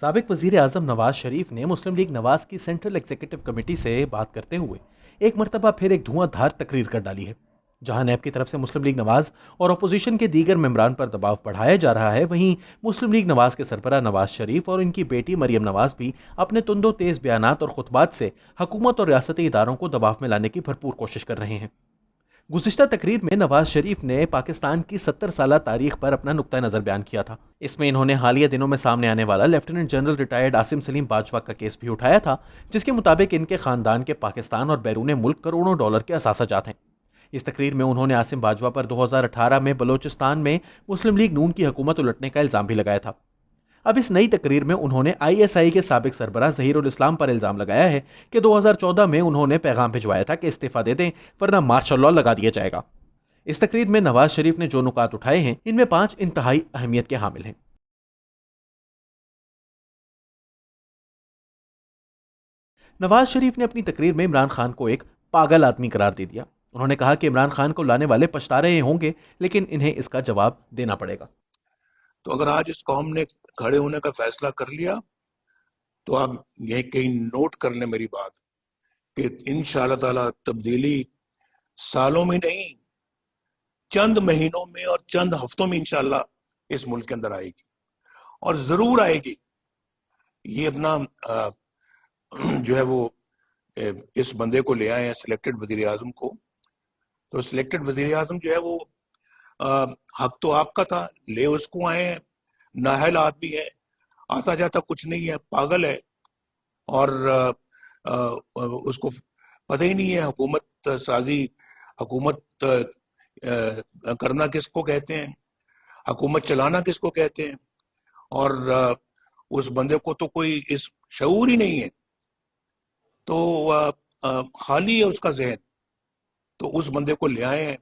سابق وزیر اعظم نواز شریف نے مسلم لیگ نواز کی سینٹرل ایگزیکٹو کمیٹی سے بات کرتے ہوئے ایک مرتبہ پھر ایک دھواں دھار تقریر کر ڈالی ہے، جہاں نیب کی طرف سے مسلم لیگ نواز اور اپوزیشن کے دیگر ممبران پر دباؤ بڑھایا جا رہا ہے، وہیں مسلم لیگ نواز کے سربراہ نواز شریف اور ان کی بیٹی مریم نواز بھی اپنے تند و تیز بیانات اور خطبات سے حکومت اور ریاستی اداروں کو دباؤ میں لانے کی بھرپور کوشش کر رہے ہیں۔ گزشتہ تقریر میں نواز شریف نے پاکستان کی 70 سالہ تاریخ پر اپنا نقطہ نظر بیان کیا تھا۔ اس میں انہوں نے حالیہ دنوں میں سامنے آنے والا lieutenant general retired Asim Saleem Bajwa کا کیس بھی اٹھایا تھا، جس کے مطابق ان کے خاندان کے پاکستان اور بیرون ملک کروڑوں ڈالر کے اثاثہ جات ہیں۔ اس تقریر میں انہوں نے عاصم باجوہ پر 2018 میں بلوچستان میں مسلم لیگ نون کی حکومت الٹنے کا الزام بھی لگایا تھا۔ اب اس نئی تقریر میں انہوں نے آئی ایس آئی کے سابق سربراہ ظہیر الاسلام پر الزام لگایا ہے کہ 2014 میں انہوں نے پیغام بھجوایا تھا کہ استعفیٰ دے دیں ورنہ مارشل لاء لگا دیا جائے گا۔ اس تقریر میں نواز شریف نے جو نکات اٹھائے ہیں ان میں 5 انتہائی اہمیت کے حامل ہیں۔ نواز شریف نے اپنی تقریر میں عمران خان کو ایک پاگل آدمی قرار دے دیا۔ انہوں نے کہا کہ عمران خان کو لانے والے پچھتا رہے ہوں گے، لیکن انہیں اس کا جواب دینا پڑے گا۔ تو اگر آج اس قوم نے کھڑے ہونے کا فیصلہ کر لیا تو آپ یہ کہیں نوٹ کر لیں میری بات کہ انشاءاللہ تعالی تبدیلی سالوں میں نہیں، چند مہینوں میں اور چند ہفتوں میں انشاءاللہ اس ملک کے اندر آئے گی، اور ضرور آئے گی۔ یہ اپنا جو ہے وہ اس بندے کو لے آئے ہیں سلیکٹڈ وزیر اعظم کو، تو سلیکٹڈ وزیر اعظم جو ہے وہ حق تو آپ کا تھا، لے اس کو آئے ہیں، نااہل آدمی ہے، آتا جاتا کچھ نہیں ہے، پاگل ہے، اور اس کو پتہ ہی نہیں ہے حکومت سازی، حکومت کرنا کس کو کہتے ہیں، حکومت چلانا کس کو کہتے ہیں، اور اس بندے کو تو کوئی اس شعور ہی نہیں ہے، تو خالی ہے اس کا ذہن۔ تو اس بندے کو لے آئے ہیں،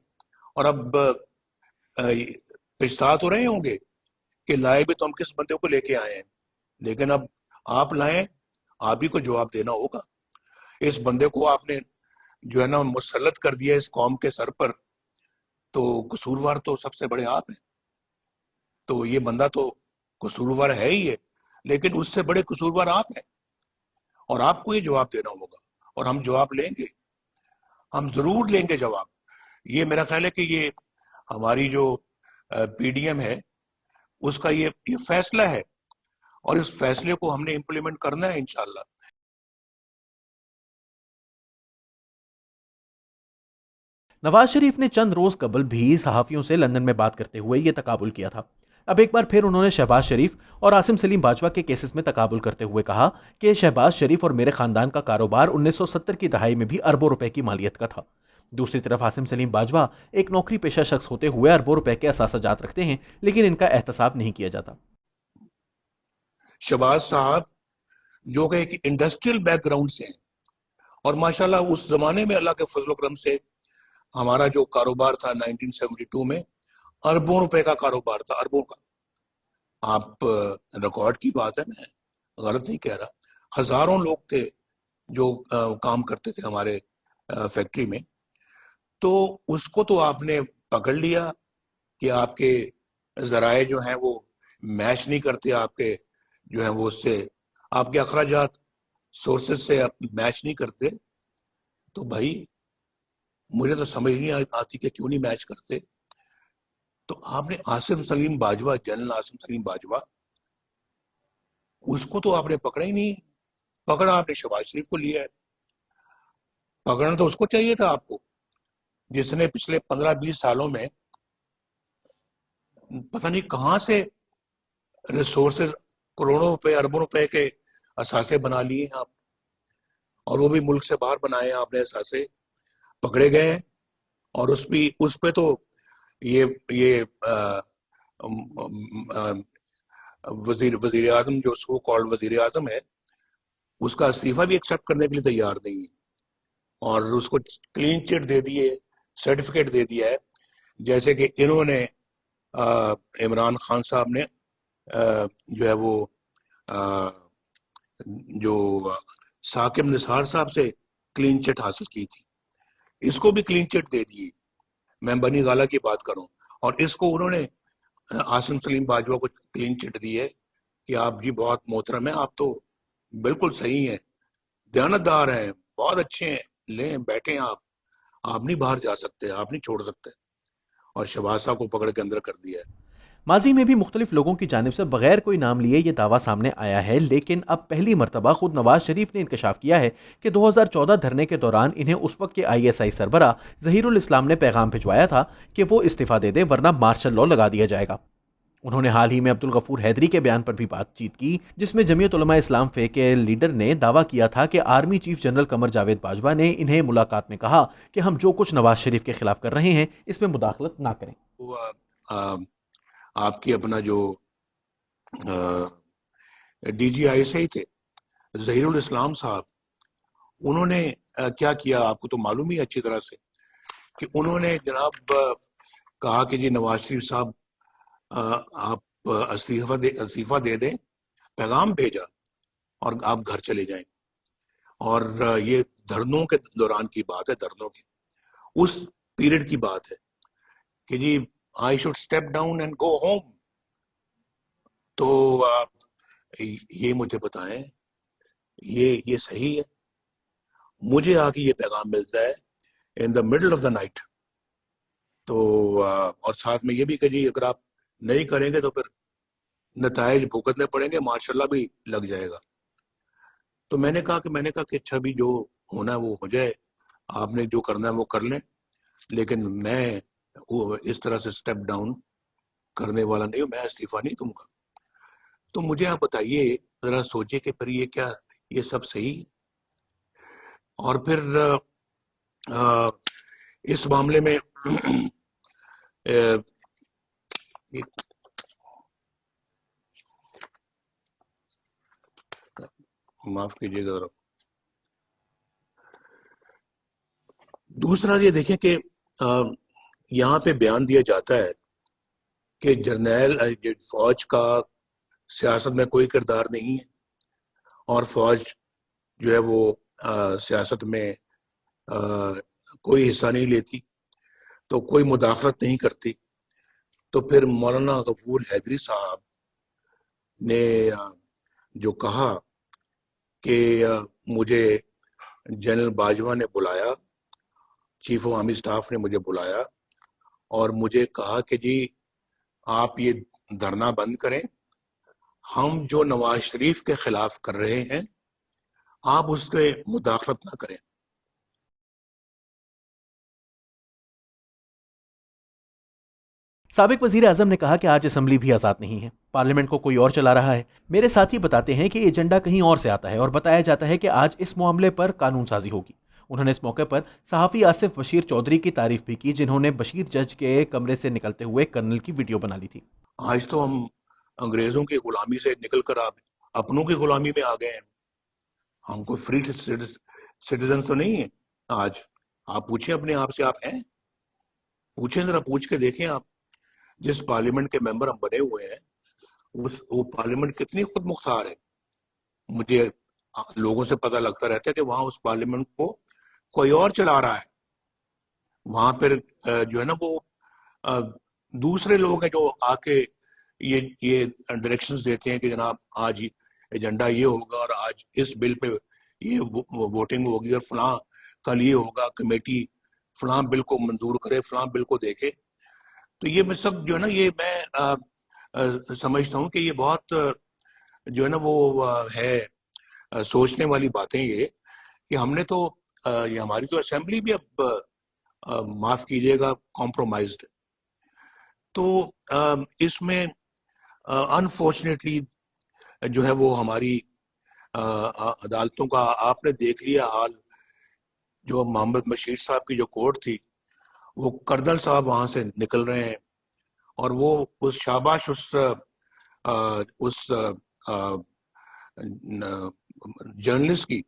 اور اب پچھتا تو رہے ہوں گے کہ لائے بھی تو ہم کس بندے کو لے کے آئے ہیں، لیکن اب آپ لائیں، آپ ہی کو جواب دینا ہوگا۔ اس بندے کو آپ نے جو ہے نا مسلط کر دیا اس قوم کے سر پر، تو قصوروار تو سب سے بڑے آپ ہیں۔ تو یہ بندہ تو قصوروار ہے ہی ہے، لیکن اس سے بڑے قصوروار آپ ہیں، اور آپ کو یہ جواب دینا ہوگا، اور ہم جواب لیں گے، ہم ضرور لیں گے جواب۔ یہ میرا خیال ہے کہ یہ ہماری جو پی ڈی ایم ہے اس کا یہ فیصلہ ہے، اور اس فیصلے کو ہم نے امپلیمنٹ کرنا ہے انشاءاللہ۔ نواز شریف نے چند روز قبل بھی صحافیوں سے لندن میں بات کرتے ہوئے یہ تقابل کیا تھا۔ اب ایک بار پھر انہوں نے شہباز شریف اور عاصم سلیم باجوہ کے کیسز میں تقابل کرتے ہوئے کہا کہ شہباز شریف اور میرے خاندان کا کاروبار 1970 کی دہائی میں بھی اربوں روپے کی مالیت کا تھا۔ دوسری طرف عاصم سلیم باجوہ ایک نوکری پیشہ شخص ہوتے ہوئے اربوں روپے کے اثاثہ جات رکھتے ہیں، لیکن ان کا احتساب نہیں کیا جاتا۔ شہباز صاحب جو کہ ایک انڈسٹریل بیک گراؤنڈ سے ہیں، اور ماشاءاللہ اس زمانے میں اللہ کے فضل و کرم سے ہمارا جو کاروبار تھا 1972 میں اربوں روپے کا کاروبار تھا، اربوں کا۔ آپ ریکارڈ کی بات ہے، میں غلط نہیں کہہ رہا، ہزاروں لوگ تھے جو کام کرتے تھے ہمارے فیکٹری میں۔ تو اس کو تو آپ نے پکڑ لیا کہ آپ کے ذرائع جو ہیں وہ میچ نہیں کرتے، آپ کے جو ہیں وہ اس سے آپ کے اخراجات سورسز سے میچ نہیں کرتے۔ تو بھائی مجھے تو سمجھ نہیں آتی کہ کیوں نہیں میچ کرتے۔ تو آپ نے عاصم سلیم باجوہ، جنرل عاصم سلیم باجوہ، اس کو تو آپ نے پکڑا ہی نہیں، پکڑا آپ نے شہباز شریف کو لیا ہے۔ پکڑنا تو اس کو چاہیے تھا آپ کو، جس نے پچھلے 15-20 سالوں میں پتہ نہیں کہاں سے ریسورسز کروڑوں روپے اربوں روپے کے اثاثے بنا لیے ہیں آپ، اور وہ بھی ملک سے باہر بنائے ہیں آپ نے اثاثے، پکڑے گئے ہیں۔ اور اس پہ تو یہ وزیر اعظم جو سو کالڈ وزیر اعظم ہے، اس کا استعفیٰ بھی ایکسیپٹ کرنے کے لیے تیار نہیں ہے، اور اس کو کلین چٹ دے دیے، سرٹیفکیٹ دے دیا ہے، جیسے کہ انہوں نے عمران خان صاحب نے جو ہے وہ جو ثاقب نثار صاحب سے کلین چٹ حاصل کی تھی، اس کو بھی کلین چٹ دے دیے۔ میں بنی غالہ کی بات کروں، اور اس کو انہوں نے عاصم سلیم باجوہ کو کلین چٹ دی ہے کہ آپ جی بہت محترم ہیں, آپ تو بالکل صحیح ہیں, دیانتدار ہیں, بہت اچھے ہیں, لیں بیٹھیں آپ نہیں باہر جا سکتے, آپ نہیں چھوڑ سکتے, اور شہباز صاحب کو پکڑ کے اندر کر دیا ہے. ماضی میں بھی مختلف لوگوں کی جانب سے بغیر کوئی نام لیے یہ دعویٰ سامنے آیا ہے، لیکن اب پہلی مرتبہ خود نواز شریف نے انکشاف کیا ہے کہ 2014 دھرنے کے دوران انہیں اس وقت کے آئی ایس آئی سربراہ ظہیر الاسلام نے پیغام بھجوایا تھا کہ وہ استعفیٰ دے دے ورنہ مارشل لا لگا دیا جائے گا۔ انہوں نے حال ہی میں عبدالغفور حیدری کے بیان پر بھی بات چیت کی، جس میں جمعیت علماء اسلام فے کے لیڈر نے دعویٰ کیا تھا کہ army chief general Qamar Javed Bajwa نے انہیں ملاقات میں کہا کہ ہم جو کچھ نواز شریف کے خلاف کر رہے ہیں اس میں مداخلت نہ کریں۔ وہ آپ کی اپنا جو ڈی جی آئی سے ہی تھے ظہیر الاسلام صاحب، انہوں نے کیا کیا آپ کو تو معلوم ہی اچھی طرح سے کہ انہوں نے جناب کہا کہ جی نواز شریف صاحب آپ استعفیٰ دے دیں، پیغام بھیجا اور آپ گھر چلے جائیں۔ اور یہ دھرنوں کے دوران کی بات ہے، دھرنوں کی اس پیریڈ کی بات ہے کہ جی I should step down and go home. تو یہ مجھے بتائیں یہ صحیح ہے؟ مجھے آ کے یہ پیغام ملتا ہے in the middle of the night, تو اور ساتھ میں یہ بھی کہ جی اگر آپ نہیں کریں گے تو پھر نتائج بھگتنے پڑیں گے، ماشاء اللہ بھی لگ جائے گا۔ تو میں نے کہا کہ اچھا بھی جو ہونا ہے وہ ہو جائے، آپ نے جو کرنا ہے وہ کر لیں، لیکن میں اس طرح سے سٹیپ ڈاؤن کرنے والا نہیں ہوں، میں استعفیٰ نہیں دوں گا۔ تو مجھے آپ بتائیے، ذرا سوچے کہ پھر یہ کیا، یہ سب صحیح؟ اور پھر اس معاملے میں معاف کیجیے گا، دوسرا یہ دیکھیں کہ یہاں پہ بیان دیا جاتا ہے کہ جرنیل فوج کا سیاست میں کوئی کردار نہیں ہے، اور فوج جو ہے وہ سیاست میں کوئی حصہ نہیں لیتی، تو کوئی مداخلت نہیں کرتی۔ تو پھر مولانا غفور حیدری صاحب نے جو کہا کہ مجھے جنرل باجوہ نے بلایا، چیف آف آرمی سٹاف نے مجھے بلایا اور مجھے کہا کہ جی آپ یہ دھرنا بند کریں، ہم جو نواز شریف کے خلاف کر رہے ہیں آپ اس کے مداخلت نہ کریں۔ سابق وزیر اعظم نے کہا کہ آج اسمبلی بھی آزاد نہیں ہے، پارلیمنٹ کو کوئی اور چلا رہا ہے۔ میرے ساتھی بتاتے ہیں کہ یہ ایجنڈا کہیں اور سے آتا ہے اور بتایا جاتا ہے کہ آج اس معاملے پر قانون سازی ہوگی۔ انہوں نے اس موقع پر صحافی آصف بشیر چودھری کی تعریف بھی کی، جنہوں نے بشیر جج کے کمرے سے نکلتے ہوئے کرنل کی ویڈیو بنا لی تھی۔ آج تو ہم انگریزوں کی غلامی سے نکل کر آپ اپنوں کی غلامی میں آ گئے ہیں، ہم کوئی فری سٹیزن تو نہیں ہیں آج۔ آپ پوچھیں اپنے آپ سے، آپ ہیں؟ پوچھیں، ذرا پوچھ کے دیکھیں آپ، جس پارلیمنٹ کے ممبر ہم بنے ہوئے ہیں وہ پارلیمنٹ کتنی خود مختار ہے۔ مجھے لوگوں سے پتہ لگتا رہتا ہے کہ وہاں اس پارلیمنٹ کو کوئی اور چلا رہا ہے، وہاں پھر جو ہے نا وہ دوسرے لوگ ہیں جو آ کے یہ ڈائریکشنز دیتے ہیں کہ جناب آج ایجنڈا یہ ہوگا اور آج اس بل پہ یہ ووٹنگ ہوگی اور فلاں کل یہ ہوگا، کمیٹی فلاں بل کو منظور کرے، فلاں بل کو دیکھے۔ تو یہ میں سب جو ہے نا، یہ میں سمجھتا ہوں کہ یہ بہت جو ہے نا وہ ہے سوچنے والی باتیں، یہ کہ ہم نے تو یہ ہماری تو اسمبلی بھی اب معاف کیجیے گا کمپرومائزڈ، تو اس میں انفارچونیٹلی جو ہے وہ ہماری عدالتوں کا آپ نے دیکھ لیا حال۔ جو محمد بشیر صاحب کی جو کورٹ تھی، وہ کرنل صاحب وہاں سے نکل رہے ہیں، اور وہ اس شاباش اس جرنلسٹ کی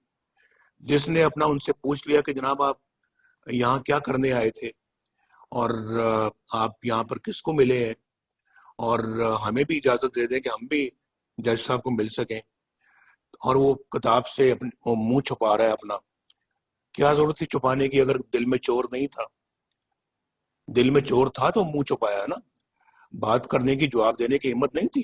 جس نے اپنا ان سے پوچھ لیا کہ جناب آپ یہاں کیا کرنے آئے تھے اور آپ یہاں پر کس کو ملے ہیں، اور ہمیں بھی اجازت دے دیں کہ ہم بھی جج صاحب کو مل سکیں۔ اور وہ کتاب سے منہ چھپا رہا ہے اپنا، کیا ضرورت تھی چھپانے کی؟ اگر دل میں چور نہیں تھا، دل میں چور تھا تو منہ چھپایا نا، بات کرنے کی، جواب دینے کی ہمت نہیں تھی۔